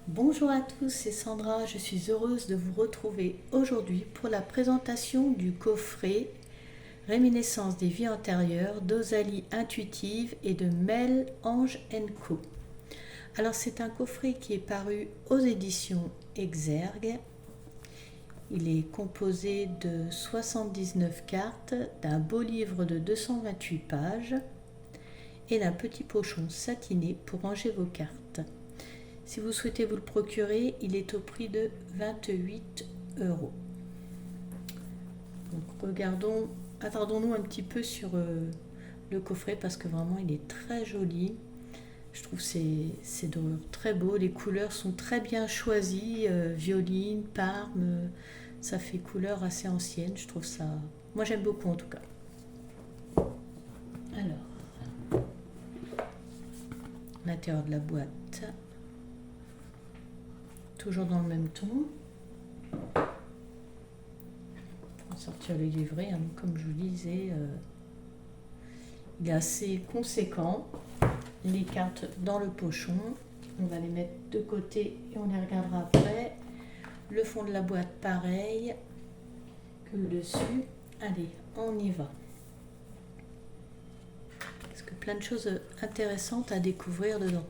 Bonjour à tous, c'est Sandra, je suis heureuse de vous retrouver aujourd'hui pour la présentation du coffret Réminiscence des vies antérieures d'Osalie Intuitive et de Mel Ange Co. Alors c'est un coffret qui est paru aux éditions Exergue. Il est composé de 79 cartes, d'un beau livre de 228 pages et d'un petit pochon satiné pour ranger vos cartes. Si vous souhaitez vous le procurer, il est au prix de 28 euros. Donc attardons-nous un petit peu sur le coffret parce que vraiment il est très joli. Je trouve c'est très beau, les couleurs sont très bien choisies, violine, parme, ça fait couleur assez ancienne, je trouve ça... Moi j'aime beaucoup en tout cas. Alors, l'intérieur de la boîte, toujours dans le même ton. On va sortir le livret, hein, comme je vous disais, il est assez conséquent. Les cartes dans le pochon, on va les mettre de côté et on les regardera après. Le fond de la boîte pareil que le dessus. Allez, on y va. Parce que plein de choses intéressantes à découvrir dedans.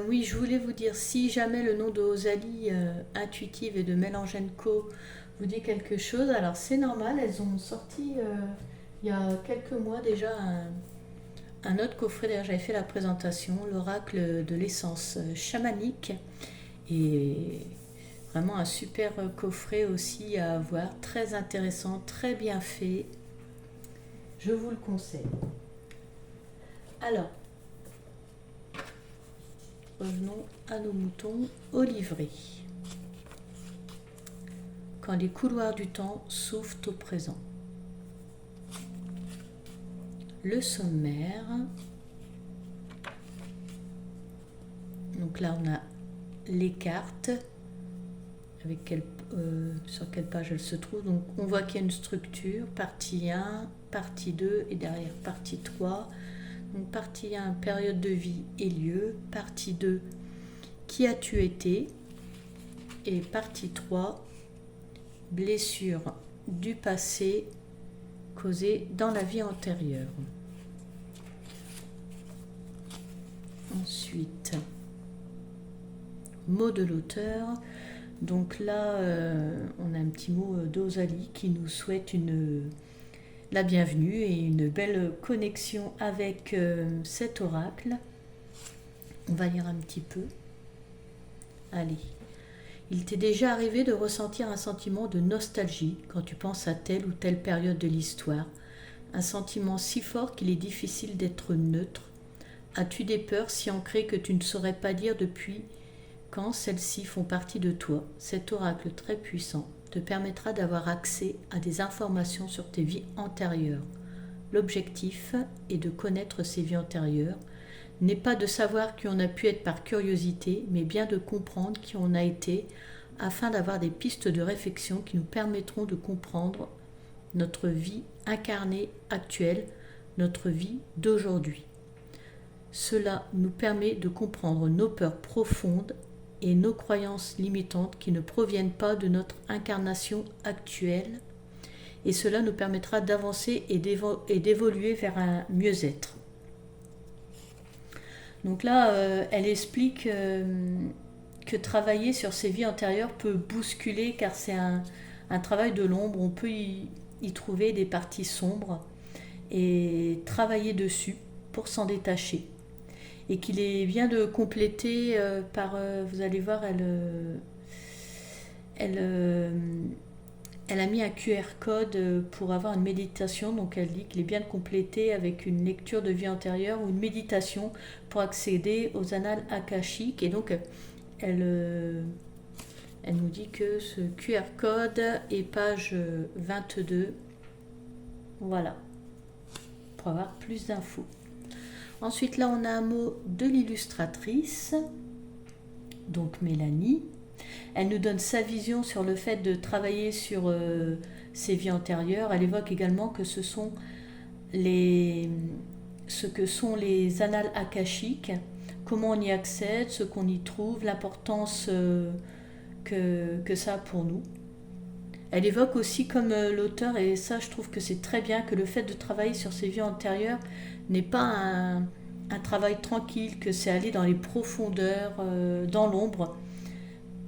Oui, je voulais vous dire, si jamais le nom de Osalie Intuitive et de Mel Ange Co vous dit quelque chose, alors c'est normal, elles ont sorti il y a quelques mois déjà un autre coffret. D'ailleurs j'avais fait la présentation, l'oracle de l'essence chamanique, et vraiment un super coffret aussi à avoir, très intéressant, très bien fait, je vous le conseille. Alors, revenons à nos moutons, au livret. Quand les couloirs du temps s'ouvrent au présent. Le sommaire. Donc là on a les cartes avec sur quelle page elles se trouvent. Donc on voit qu'il y a une structure, partie 1, partie 2 et derrière partie 3. Donc partie 1, période de vie et lieu, partie 2, qui as-tu été, et partie 3, blessure du passé causée dans la vie antérieure. Ensuite, mot de l'auteur. Donc là, on a un petit mot d'Osalie qui nous souhaite la bienvenue et une belle connexion avec cet oracle. On va lire un petit peu. Allez. Il t'est déjà arrivé de ressentir un sentiment de nostalgie quand tu penses à telle ou telle période de l'histoire, un sentiment si fort qu'il est difficile d'être neutre. As-tu des peurs si ancrées que tu ne saurais pas dire depuis quand celles-ci font partie de toi? Cet oracle très puissant te permettra d'avoir accès à des informations sur tes vies antérieures. L'objectif est de connaître ces vies antérieures, n'est pas de savoir qui on a pu être par curiosité, mais bien de comprendre qui on a été, afin d'avoir des pistes de réflexion qui nous permettront de comprendre notre vie incarnée actuelle, notre vie d'aujourd'hui. Cela nous permet de comprendre nos peurs profondes et nos croyances limitantes qui ne proviennent pas de notre incarnation actuelle, et cela nous permettra d'avancer et d'évoluer vers un mieux-être. Donc là, elle explique que travailler sur ses vies antérieures peut bousculer, car c'est un travail de l'ombre. On peut y trouver des parties sombres et travailler dessus pour s'en détacher. Et qu'il est bien de compléter par... vous allez voir, elle a mis un QR code pour avoir une méditation. Donc elle dit qu'il est bien de compléter avec une lecture de vie antérieure ou une méditation pour accéder aux annales akashiques. Et donc elle nous dit que ce QR code est page 22. Voilà, pour avoir plus d'infos. Ensuite là on a un mot de l'illustratrice, donc Mélanie. Elle nous donne sa vision sur le fait de travailler sur ses vies antérieures. Elle évoque également que ce que sont les annales akashiques, comment on y accède, ce qu'on y trouve, l'importance que ça a pour nous. Elle évoque aussi comme l'auteur, et ça je trouve que c'est très bien, que le fait de travailler sur ses vies antérieures n'est pas un travail tranquille, que c'est aller dans les profondeurs, dans l'ombre,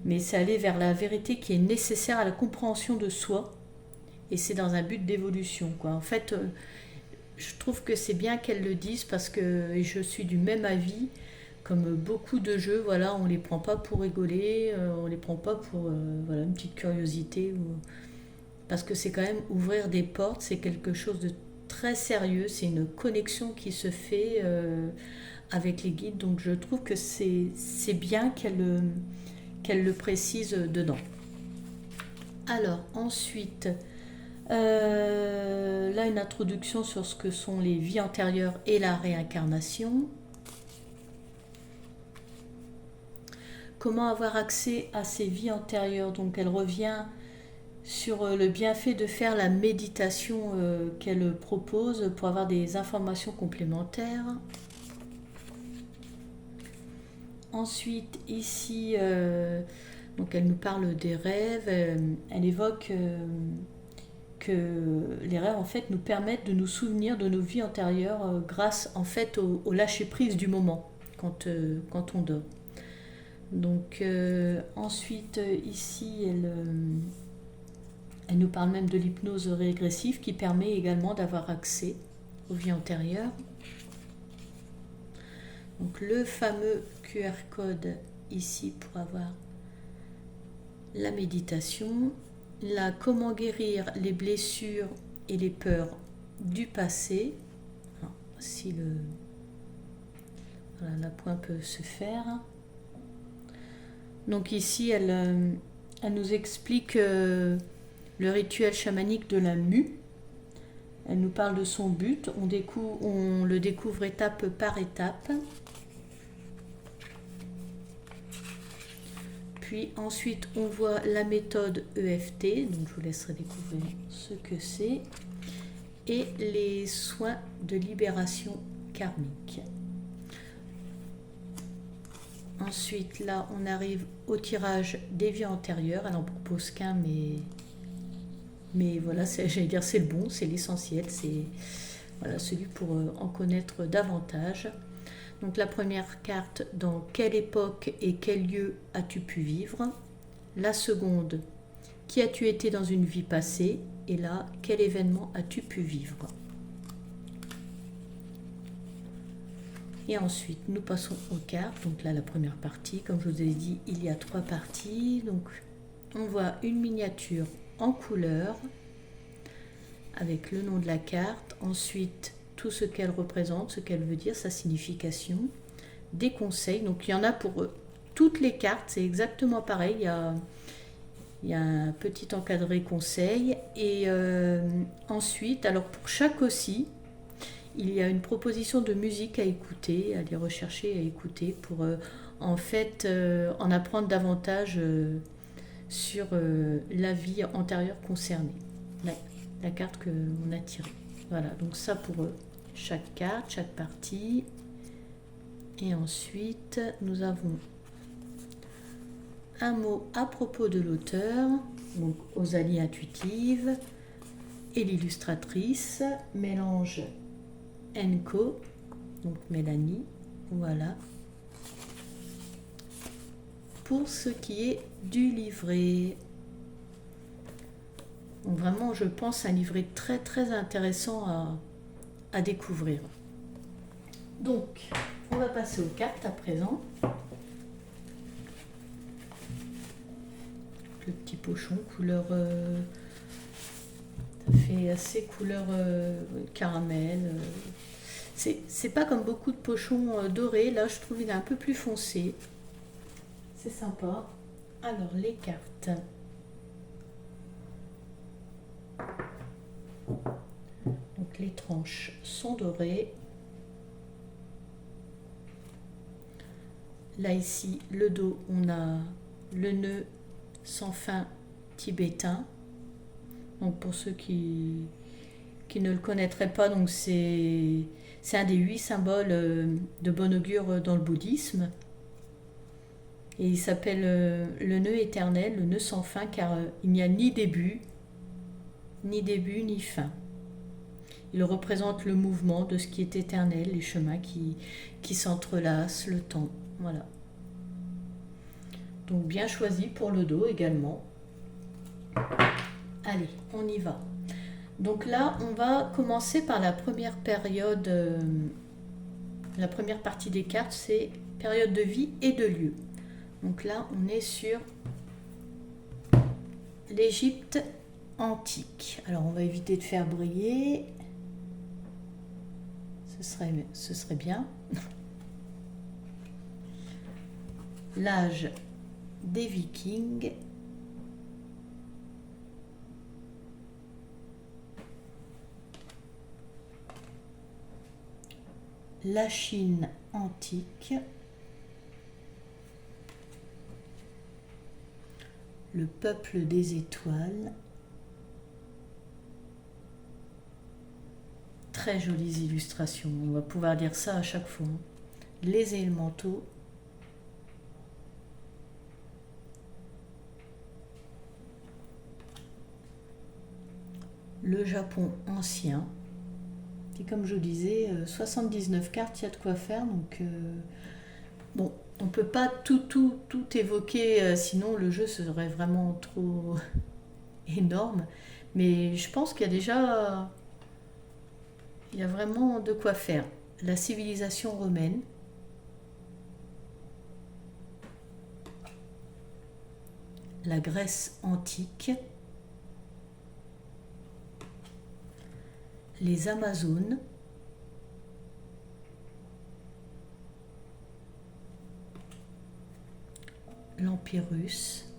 mais c'est aller vers la vérité qui est nécessaire à la compréhension de soi, et c'est dans un but d'évolution, quoi. En fait, je trouve que c'est bien qu'elle le dise parce que je suis du même avis. Comme beaucoup de jeux, voilà, on les prend pas pour rigoler, on les prend pas pour voilà, une petite curiosité, parce que c'est quand même ouvrir des portes, c'est quelque chose de très sérieux, c'est une connexion qui se fait avec les guides, donc je trouve que c'est bien qu'elle le précise dedans. Alors ensuite, là une introduction sur ce que sont les vies antérieures et la réincarnation. Comment avoir accès à ces vies antérieures? Donc elle revient sur le bienfait de faire la méditation qu'elle propose pour avoir des informations complémentaires. Ensuite, ici, donc elle nous parle des rêves. Elle évoque que les rêves en fait nous permettent de nous souvenir de nos vies antérieures grâce en fait au lâcher prise du moment quand on dort. Donc ensuite ici elle nous parle même de l'hypnose régressive qui permet également d'avoir accès aux vies antérieures. Donc le fameux QR code ici pour avoir la méditation, la comment guérir les blessures et les peurs du passé. Alors, si voilà, la pointe peut se faire. Donc ici, elle nous explique le rituel chamanique de la mue. Elle nous parle de son but. On le découvre étape par étape. Puis ensuite, on voit la méthode EFT. Donc je vous laisserai découvrir ce que c'est. Et les soins de libération karmique. Ensuite, là, on arrive au tirage des vies antérieures. Elle n'en propose qu'un, mais voilà, j'allais dire, c'est le bon, c'est l'essentiel, c'est voilà, celui pour en connaître davantage. Donc la première carte, dans quelle époque et quel lieu as-tu pu vivre? La seconde, qui as-tu été dans une vie passée? Et là, quel événement as-tu pu vivre? Et ensuite, nous passons aux cartes. Donc là, la première partie, comme je vous ai dit, il y a 3 parties. Donc, on voit une miniature en couleur avec le nom de la carte. Ensuite, tout ce qu'elle représente, ce qu'elle veut dire, sa signification. Des conseils. Donc, il y en a pour toutes les cartes. C'est exactement pareil. Il y a un petit encadré conseil. Et ensuite, alors pour chaque aussi, il y a une proposition de musique à écouter, à aller rechercher, à écouter pour en fait en apprendre davantage sur la vie antérieure concernée, la carte que l'on a tirée. Voilà, donc ça pour chaque carte, chaque partie. Et ensuite, nous avons un mot à propos de l'auteur, donc Osalie intuitive, et l'illustratrice, Mélange Enco, donc Mélanie, voilà. Pour ce qui est du livret, donc vraiment je pense un livret très très intéressant à découvrir. Donc on va passer aux cartes à présent. Le petit pochon couleur ça fait assez couleur caramel. C'est pas comme beaucoup de pochons dorés. Là, je trouve qu'il est un peu plus foncé. C'est sympa. Alors, les cartes. Donc, les tranches sont dorées. Là, ici, le dos, on a le nœud sans fin tibétain. Donc, pour ceux qui ne le connaîtraient pas, donc c'est C'est un des 8 symboles de bon augure dans le bouddhisme. Et il s'appelle le nœud éternel, le nœud sans fin, car il n'y a ni début, ni fin. Il représente le mouvement de ce qui est éternel, les chemins qui s'entrelacent, le temps. Voilà. Donc bien choisi pour le dos également. Allez, on y va. Donc là, on va commencer par la première période, la première partie des cartes, c'est période de vie et de lieu. Donc là, on est sur l'Égypte antique. Alors, on va éviter de faire briller. Ce serait bien. L'âge des Vikings. La Chine antique. Le peuple des étoiles. Très jolies illustrations, on va pouvoir dire ça à chaque fois. Les élémentaux. Le Japon ancien. Et comme je disais, 79 cartes, il y a de quoi faire. Donc, bon, on ne peut pas tout évoquer, sinon le jeu serait vraiment trop énorme. Mais je pense qu'il y a déjà... Il y a vraiment de quoi faire. La civilisation romaine. La Grèce antique. Les Amazones. L'Empire russe.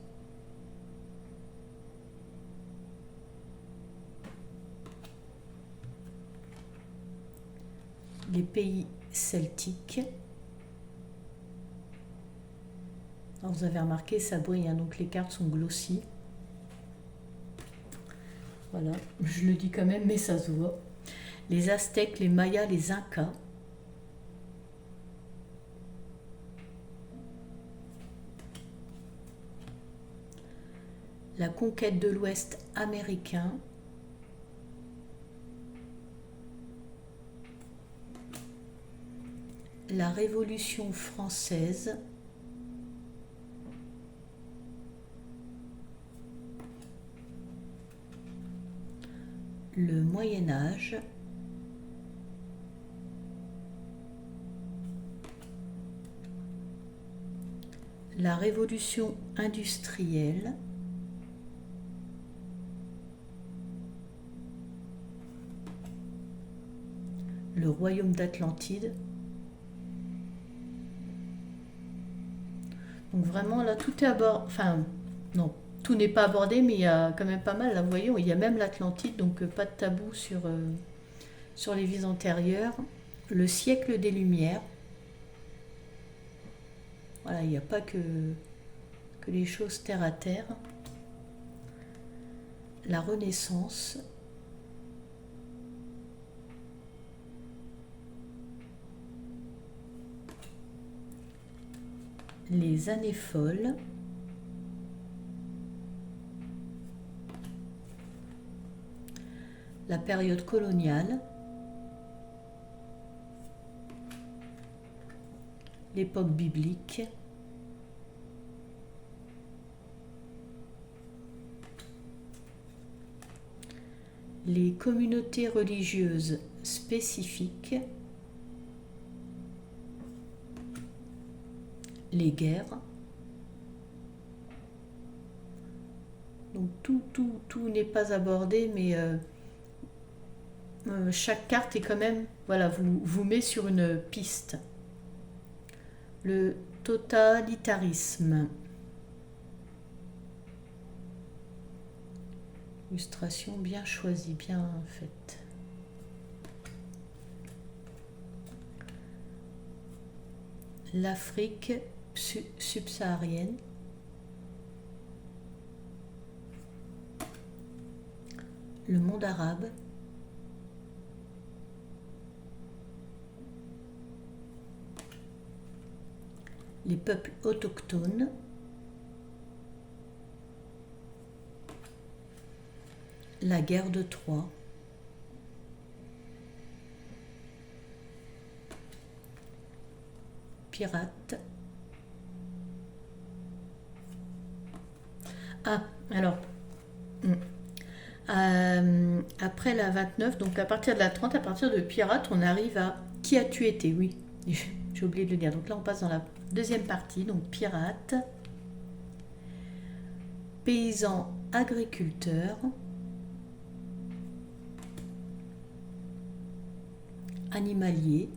Les pays celtiques. Alors vous avez remarqué, ça brille, hein, donc les cartes sont glossy. Voilà, je le dis quand même, mais ça se voit. Les Aztèques, les Mayas, les Incas. La conquête de l'Ouest américain. La Révolution française. Le Moyen Âge. La Révolution industrielle. Le Royaume d'Atlantide. Donc vraiment là tout est abordé, enfin non, tout n'est pas abordé, mais il y a quand même pas mal, là vous voyez, il y a même l'Atlantide, donc pas de tabou sur les vies antérieures. Le siècle des Lumières. Voilà, il n'y a pas que les choses terre à terre. La Renaissance. Les années folles. La période coloniale. L'époque biblique. Les communautés religieuses spécifiques. Les guerres. Donc tout n'est pas abordé, mais chaque carte est quand même, voilà, vous met sur une piste. Le totalitarisme. Illustration bien choisie, bien faite. L'Afrique subsaharienne. Le monde arabe. les peuples autochtones, la guerre de Troie, pirates. Ah, alors, après la 29, donc à partir de la 30, à partir de pirates, on arrive à qui as-tu été, oui, j'ai oublié de le dire. Donc là, on passe dans la deuxième partie, donc pirates, paysans agriculteurs, animaliers,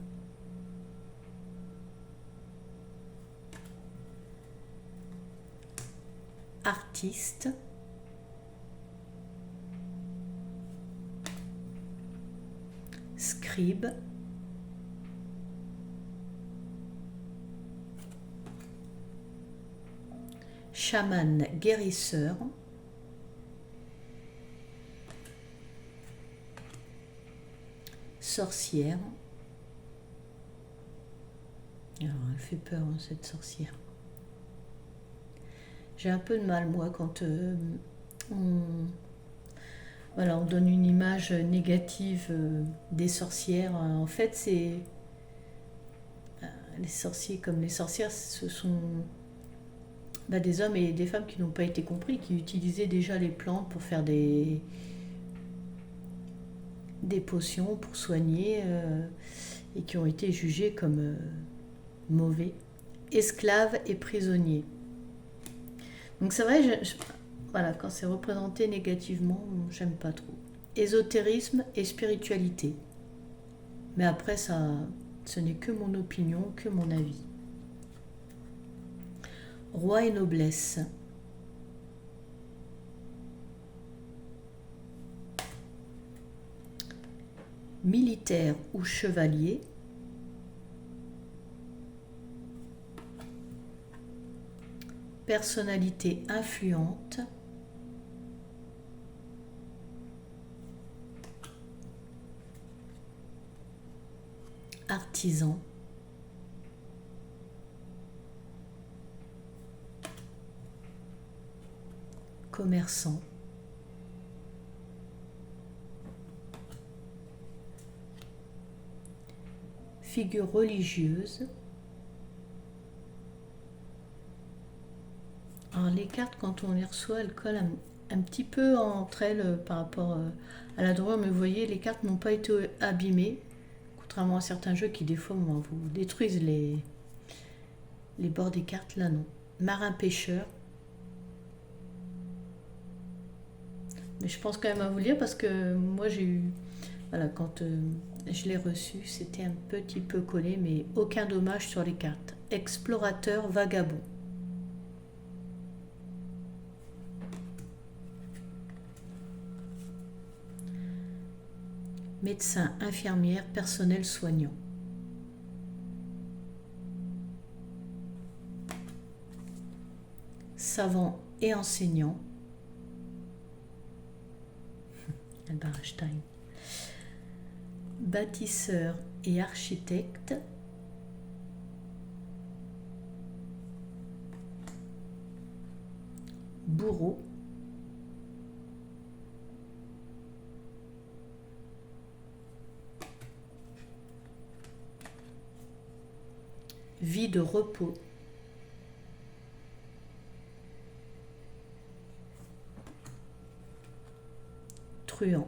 artistes, scribes, chaman guérisseur, sorcière. Alors, elle fait peur, hein, cette sorcière. J'ai un peu de mal, moi, quand on donne une image négative des sorcières. En fait, c'est les sorciers comme les sorcières, ce sont des hommes et des femmes qui n'ont pas été compris, qui utilisaient déjà les plantes pour faire des potions pour soigner et qui ont été jugés comme mauvais, esclaves et prisonniers. Donc c'est vrai, voilà, quand c'est représenté négativement, j'aime pas trop. Ésotérisme et spiritualité. Mais après, ça, ce n'est que mon opinion, que mon avis. Roi et noblesse. Militaire ou chevalier. Personnalité influente. Artisan. Commerçant. Figure religieuse. Alors les cartes, quand on les reçoit, elles collent un petit peu entre elles par rapport à la droite, mais vous voyez, les cartes n'ont pas été abîmées, contrairement à certains jeux qui des fois vous détruisent les bords des cartes. Là non. Marin-pêcheur. Mais je pense quand même à vous lire parce que moi j'ai eu, voilà, quand je l'ai reçu, c'était un petit peu collé, mais aucun dommage sur les cartes. Explorateur vagabond. Médecin, infirmière, personnel soignant. Savant et enseignant. Albert Einstein. Bâtisseur et architecte. Bourreau. Vie de repos. Truand.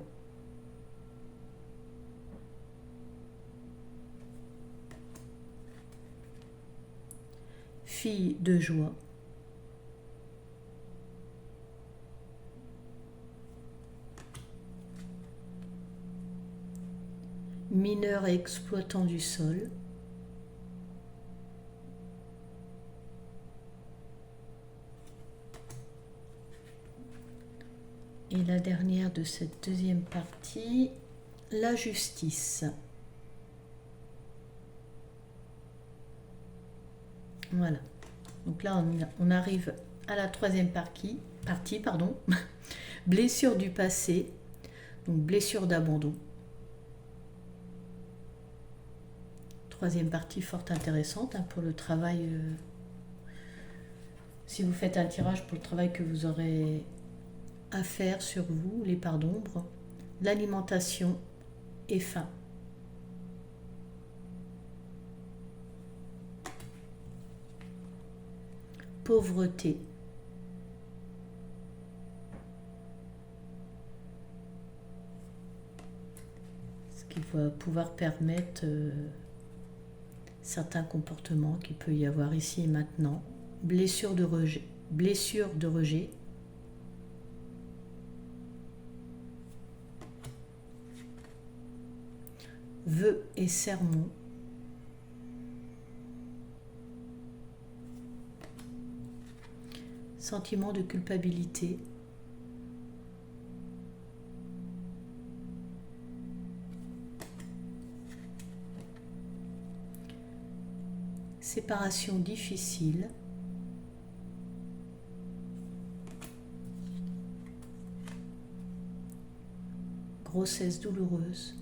Fille de joie. Mineur et exploitant du sol. Et la dernière de cette deuxième partie, la justice. Voilà. Donc là, on arrive à la troisième partie, blessure du passé, donc blessure d'abandon. Troisième partie fort intéressante pour le travail si vous faites un tirage pour le travail que vous aurez à faire sur vous, les parts d'ombre, l'alimentation et faim. Pauvreté. Ce qui va pouvoir permettre certains comportements qu'il peut y avoir ici et maintenant. Blessure de rejet. Blessure de rejet. Vœux et sermons. Sentiment de culpabilité. Séparation difficile. Grossesse douloureuse.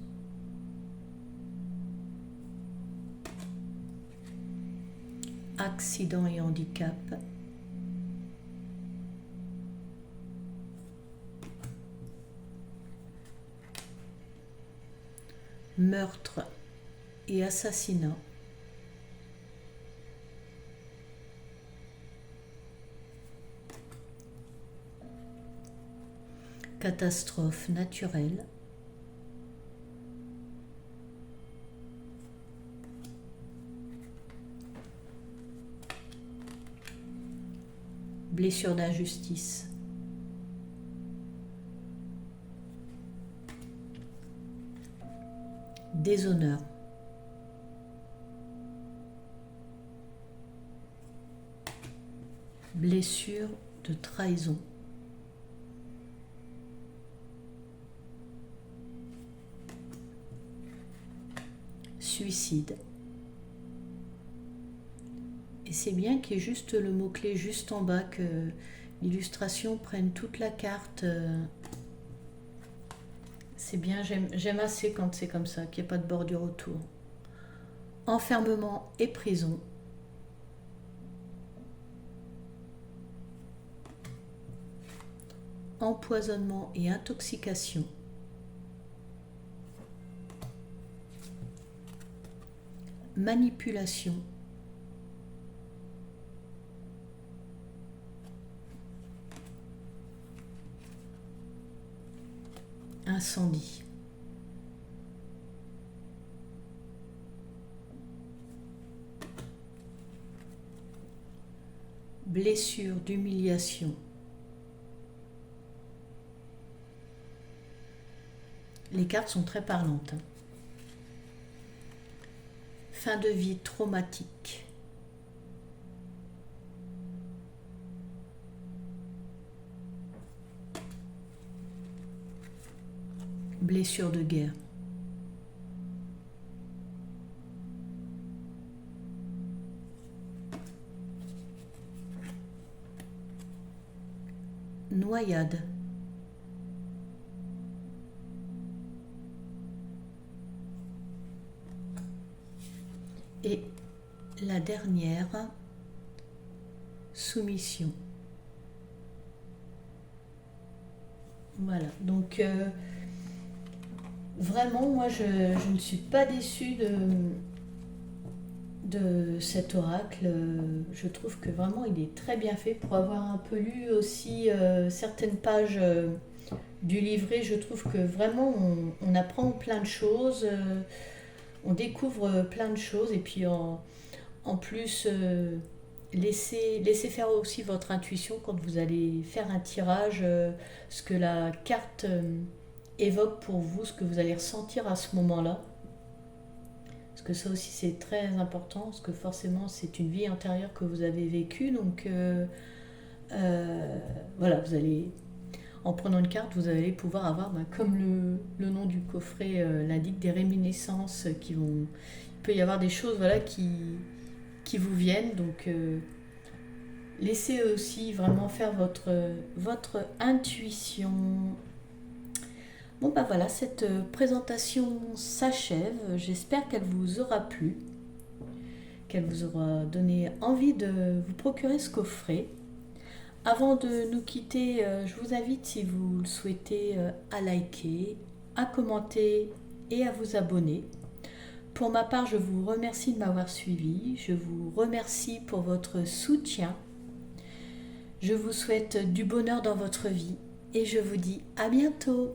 Accident et handicap. Meurtre et assassinat. Catastrophe naturelle. Blessure d'injustice. Déshonneur. Blessure de trahison. Suicide. Et c'est bien qu'il y ait juste le mot-clé juste en bas, que l'illustration prenne toute la carte. C'est bien, j'aime assez quand c'est comme ça, qu'il n'y ait pas de bordure autour. Enfermement et prison. Empoisonnement et intoxication. Manipulation. Incendie. Blessure d'humiliation. Les cartes sont très parlantes. Fin de vie traumatique. Blessure de guerre. Noyade. Et la dernière, soumission. Voilà, donc vraiment, moi je ne suis pas déçue de cet oracle. Je trouve que vraiment il est très bien fait. Pour avoir un peu lu aussi certaines pages du livret, je trouve que vraiment on apprend plein de choses. On découvre plein de choses et puis en plus, laissez faire aussi votre intuition quand vous allez faire un tirage, ce que la carte évoque pour vous, ce que vous allez ressentir à ce moment-là. Parce que ça aussi c'est très important, parce que forcément c'est une vie antérieure que vous avez vécue. Donc voilà, vous allez, en prenant une carte, vous allez pouvoir avoir, comme le nom du coffret l'indique, des réminiscences qui vont... Il peut y avoir des choses voilà, qui vous viennent. Donc laissez aussi vraiment faire votre intuition. Bon voilà, cette présentation s'achève. J'espère qu'elle vous aura plu, qu'elle vous aura donné envie de vous procurer ce coffret. Avant de nous quitter, je vous invite, si vous le souhaitez, à liker, à commenter et à vous abonner. Pour ma part, je vous remercie de m'avoir suivi. Je vous remercie pour votre soutien. Je vous souhaite du bonheur dans votre vie et je vous dis à bientôt.